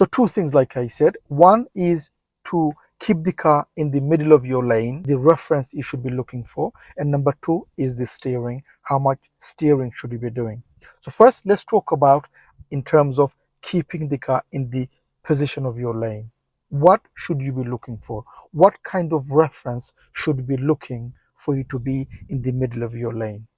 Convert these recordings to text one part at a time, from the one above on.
So two things, like I said. One is to keep the car in the middle of your lane, the reference you should be looking for. And number two is the steering. How much steering should you be doing? So first, let's talk about in terms of keeping the car in the position of your lane. What should you be looking for? What kind of reference should you be looking for you to be in the middle of your lane?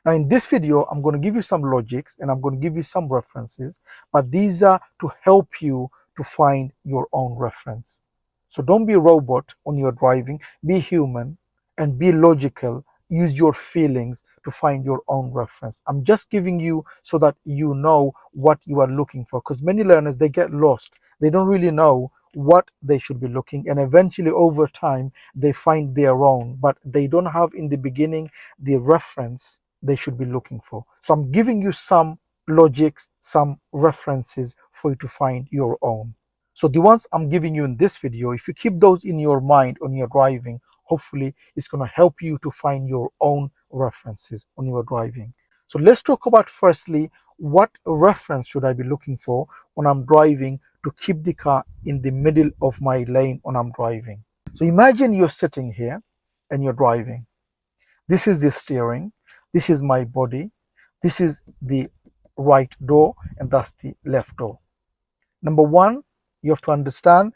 Now, in this video, I'm going to give you some logics and I'm going to give you some references, but these are to help you to find your own reference. So don't be a robot when you're driving, be human and be logical. Use your feelings to find your own reference. I'm just giving you so that you know what you are looking for, because many learners, they get lost. They don't really know what they should be looking, and eventually over time they find their own, but they don't have in the beginning the reference they should be looking for. So I'm giving you some logics, some references for you to find your own. So the ones I'm giving you in this video, if you keep those in your mind when you're driving, hopefully it's going to help you to find your own references when you're driving. So let's talk about firstly, what reference should I be looking for when I'm driving to keep the car in the middle of my lane when I'm driving. So imagine you're sitting here and you're driving. This is the steering. This is my body. This is the right door and that's the left door. Number one, you have to understand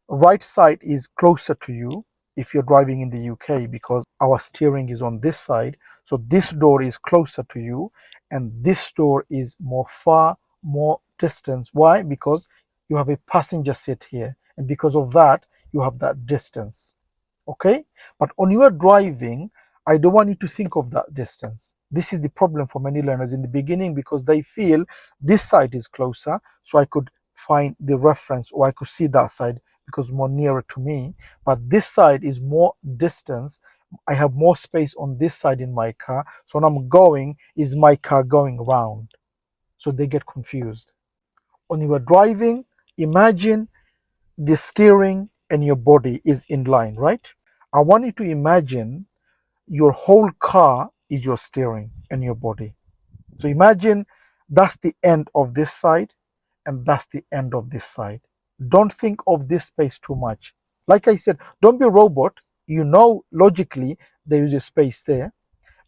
right side is closer to you if you're driving in the UK, because our steering is on this side. So this door is closer to you and this door is more distance. Why? Because you have a passenger seat here, and because of that you have that distance. Okay, but when you are driving, I don't want you to think of that distance. This is the problem for many learners in the beginning, because they feel this side is closer, so I could find the reference, or I could see that side because more nearer to me. But this side is more distance. I have more space on this side in my car. So when I'm going, is my car going around? So they get confused. When you are driving, imagine the steering and your body is in line, right? I want you to imagine your whole car is your steering and your body. So imagine that's the end of this side and that's the end of this side. Don't think of this space too much. Like I said, don't be a robot. You know, logically, there is a space there.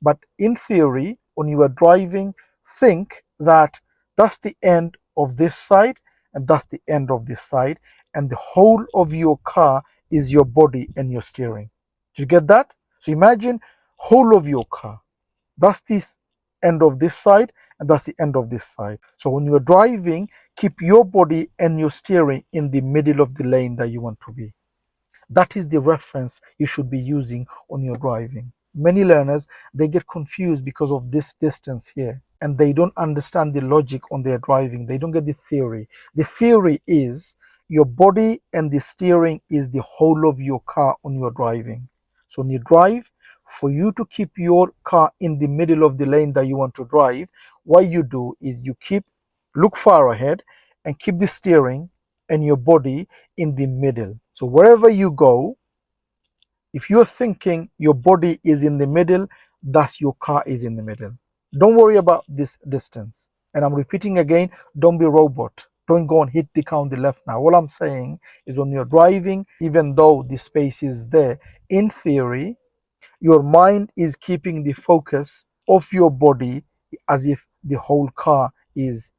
But in theory, when you are driving, think that that's the end of this side and that's the end of this side. And the whole of your car is your body and your steering. Do you get that? So imagine whole of your car. That's this end of this side and that's the end of this side. So when you're driving, keep your body and your steering in the middle of the lane that you want to be. That is the reference you should be using when you're driving. Many learners, they get confused because of this distance here, and they don't understand the logic on their driving. They don't get the theory. The theory is your body and the steering is the whole of your car when you're driving. So when you drive, for you to keep your car in the middle of the lane that you want to drive, what you do is you look far ahead and keep the steering and your body in the middle. So wherever you go, if you're thinking your body is in the middle, thus your car is in the middle. Don't worry about this distance. And I'm repeating again, don't be a robot. Don't go and hit the car on the left now. All I'm saying is when you're driving, even though the space is there, in theory, your mind is keeping the focus of your body as if the whole car is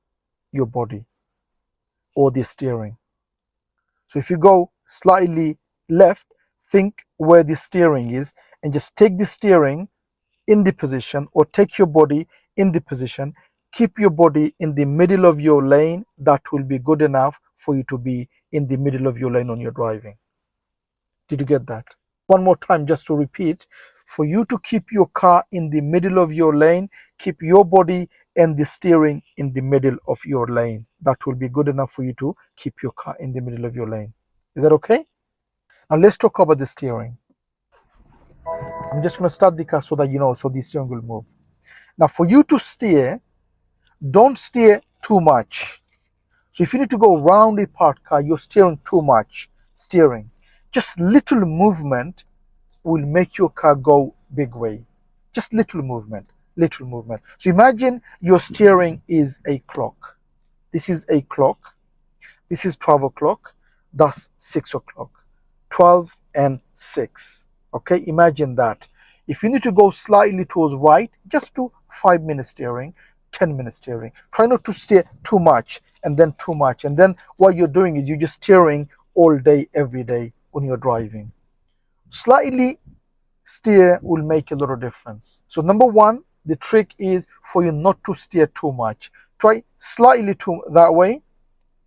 your body or the steering. So if you go slightly left, think where the steering is and just take the steering in the position, or take your body in the position. Keep your body in the middle of your lane. That will be good enough for you to be in the middle of your lane when you're driving. Did you get that? One more time, just to repeat. For you to keep your car in the middle of your lane, keep your body and the steering in the middle of your lane. That will be good enough for you to keep your car in the middle of your lane. Is that okay? Now let's talk about the steering. I'm just going to start the car so that you know, so the steering will move. Now for you to steer, don't steer too much. So if you need to go around a parked car, you're steering too much. Steering. Just little movement will make your car go big way. Just little movement, little movement. So imagine your steering is a clock. This is a clock. This is 12 o'clock, that's 6 o'clock. 12 and 6. Okay, imagine that. If you need to go slightly towards right, just do 5 minutes steering, 10 minutes steering. Try not to steer too much and then too much. And then what you're doing is you're just steering all day, every day when you're driving. Slightly steer will make a lot of difference. So number one, the trick is for you not to steer too much. Try slightly to that way,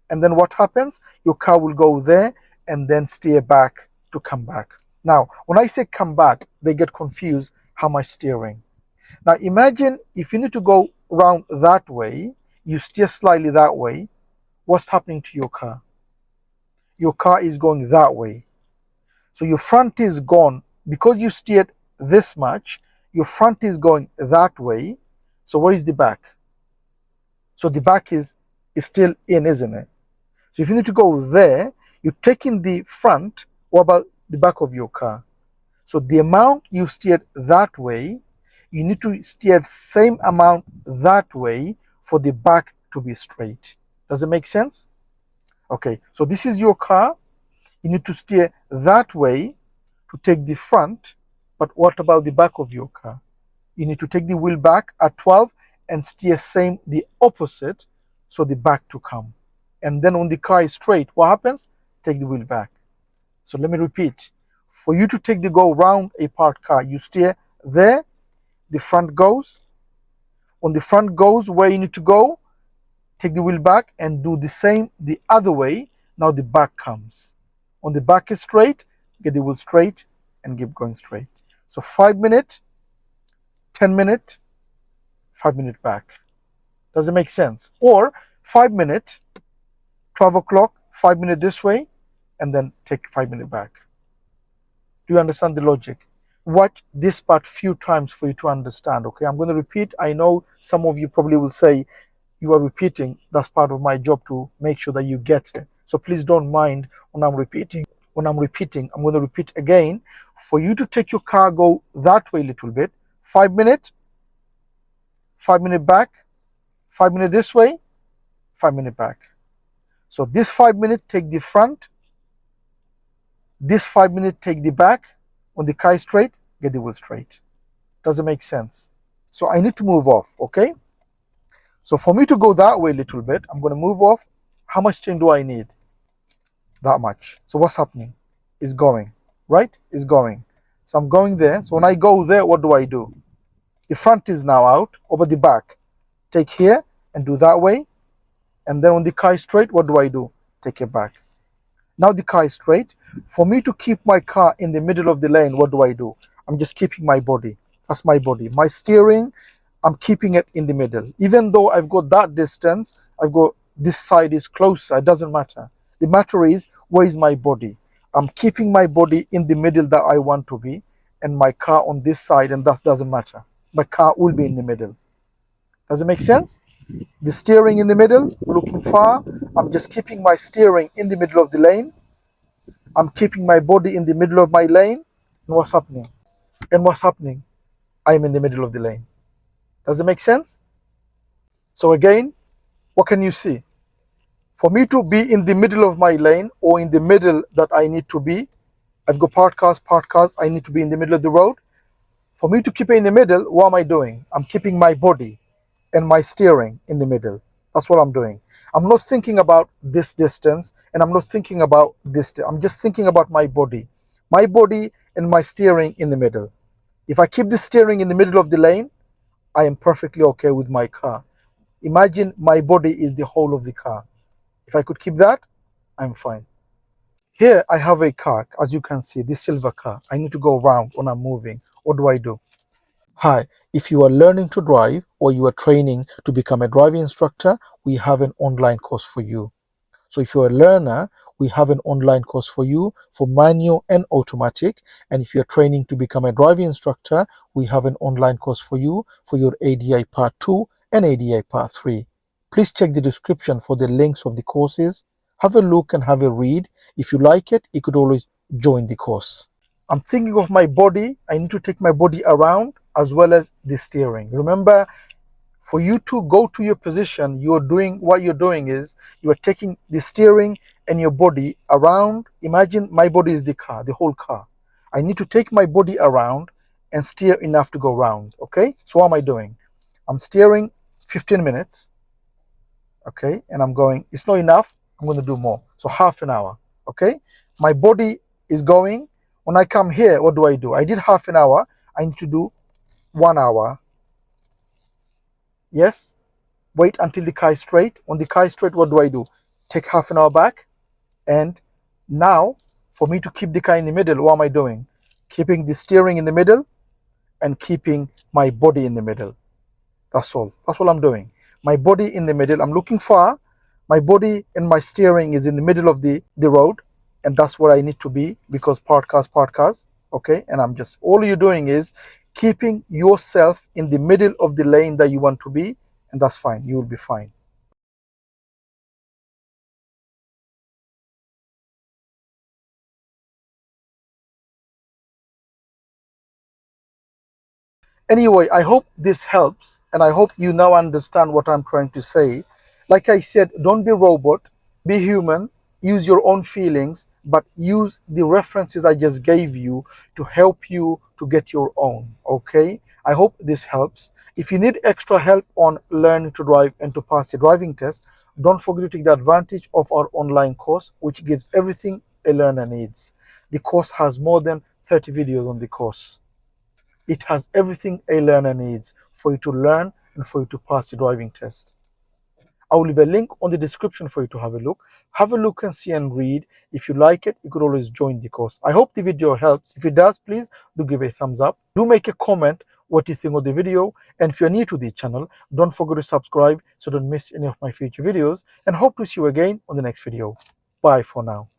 and then what happens? Your car will go there and then steer back to come back. Now, when I say come back, they get confused. How am I steering? Now, imagine if you need to go around that way, you steer slightly that way. What's happening to your car? Your car is going that way. So your front is gone. Because you steered this much, your front is going that way. So where is the back? So the back is still in, isn't it? So if you need to go there, you're taking the front. What about the back of your car? So the amount you steered that way, you need to steer the same amount that way for the back to be straight. Does it make sense? Okay, so this is your car. You need to steer that way to take the front, but what about the back of your car? You need to take the wheel back at 12 and steer same the opposite, so the back to come. And then when the car is straight, what happens? Take the wheel back. So let me repeat. For you to take the go round a parked car, you steer there, the front goes. When the front goes where you need to go, take the wheel back and do the same the other way. Now the back comes. When the back is straight, get the wheel straight and keep going straight. So 5 minutes, 10 minutes, 5 minutes back. Does it make sense? Or 5 minutes, 12 o'clock, 5 minutes this way, and then take 5 minutes back. Do you understand the logic? Watch this part few times for you to understand, okay? I'm going to repeat. I know some of you probably will say, you are repeating. That's part of my job to make sure that you get it. So please don't mind when I'm repeating. When I'm repeating, I'm going to repeat again. For you to take your car, go that way a little bit. 5 minutes, 5 minutes back, 5 minutes this way, 5 minutes back. So this 5 minutes, take the front. This 5 minutes, take the back. When the car is straight, get the wheel straight. Does it make sense? So I need to move off, okay? So for me to go that way a little bit, I'm going to move off. How much steering do I need? That much. So what's happening? It's going, right? It's going. So I'm going there. So when I go there, what do? The front is now out over the back. Take here and do that way. And then when the car is straight, what do? Take it back. Now the car is straight. For me to keep my car in the middle of the lane, what do? I'm just keeping my body. That's my body. My steering, I'm keeping it in the middle. Even though I've got that distance, I've got this side is closer. It doesn't matter. The matter is, where is my body? I'm keeping my body in the middle that I want to be, and my car on this side, and that doesn't matter. My car will be in the middle. Does it make sense? The steering in the middle, looking far. I'm just keeping my steering in the middle of the lane. I'm keeping my body in the middle of my lane. And what's happening? I'm in the middle of the lane. Does it make sense? So again, what can you see? For me to be in the middle of my lane, or in the middle that I need to be, I've got parked cars, I need to be in the middle of the road. For me to keep it in the middle, what am I doing? I'm keeping my body and my steering in the middle. That's what I'm doing. I'm not thinking about this distance, and I'm not thinking about this. I'm just thinking about my body. My body and my steering in the middle. If I keep the steering in the middle of the lane, I am perfectly okay with my car. Imagine my body is the whole of the car. If I could keep that, I'm fine. Here I have a car, as you can see, this silver car. I need to go around when I'm moving. What do? Hi, if you are learning to drive, or you are training to become a driving instructor, we have an online course for you. So if you're a learner, we have an online course for you for manual and automatic. And if you're training to become a driving instructor, we have an online course for you for your ADI Part 2 and ADI Part 3. Please check the description for the links of the courses. Have a look and have a read. If you like it, you could always join the course. I'm thinking of my body. I need to take my body around as well as the steering. Remember, For you to go to your position, what you're doing is you are taking the steering and your body around. Imagine my body is the car, the whole car. I need to take my body around and steer enough to go round. Okay, so what am I doing? I'm steering 15 minutes. Okay, and I'm going, it's not enough, I'm going to do more. So half an hour. Okay, my body is going. When I come here, what do? I did half an hour, I need to do 1 hour. Yes, wait until the car is straight. On the car is straight, what do? Take half an hour back. And now, for me to keep the car in the middle, what am I doing? Keeping the steering in the middle and keeping my body in the middle. That's all. That's all I'm doing. My body in the middle. I'm looking far. My body and my steering is in the middle of the road. And that's where I need to be, because part cars. Okay. And I'm just, all you're doing is keeping yourself in the middle of the lane that you want to be. And that's fine. You will be fine. Anyway, I hope this helps, and I hope you now understand what I'm trying to say. Like I said, don't be robot, be human, use your own feelings, but use the references I just gave you to help you to get your own. Okay? I hope this helps. If you need extra help on learning to drive and to pass the driving test, don't forget to take the advantage of our online course, which gives everything a learner needs. The course has more than 30 videos on the course. It has everything a learner needs for you to learn and for you to pass the driving test. I will leave a link on the description for you to have a look. Have a look and see and read. If you like it, you could always join the course. I hope the video helps. If it does, please do give a thumbs up. Do make a comment what you think of the video. And if you're new to the channel, don't forget to subscribe so don't miss any of my future videos. And hope to see you again on the next video. Bye for now.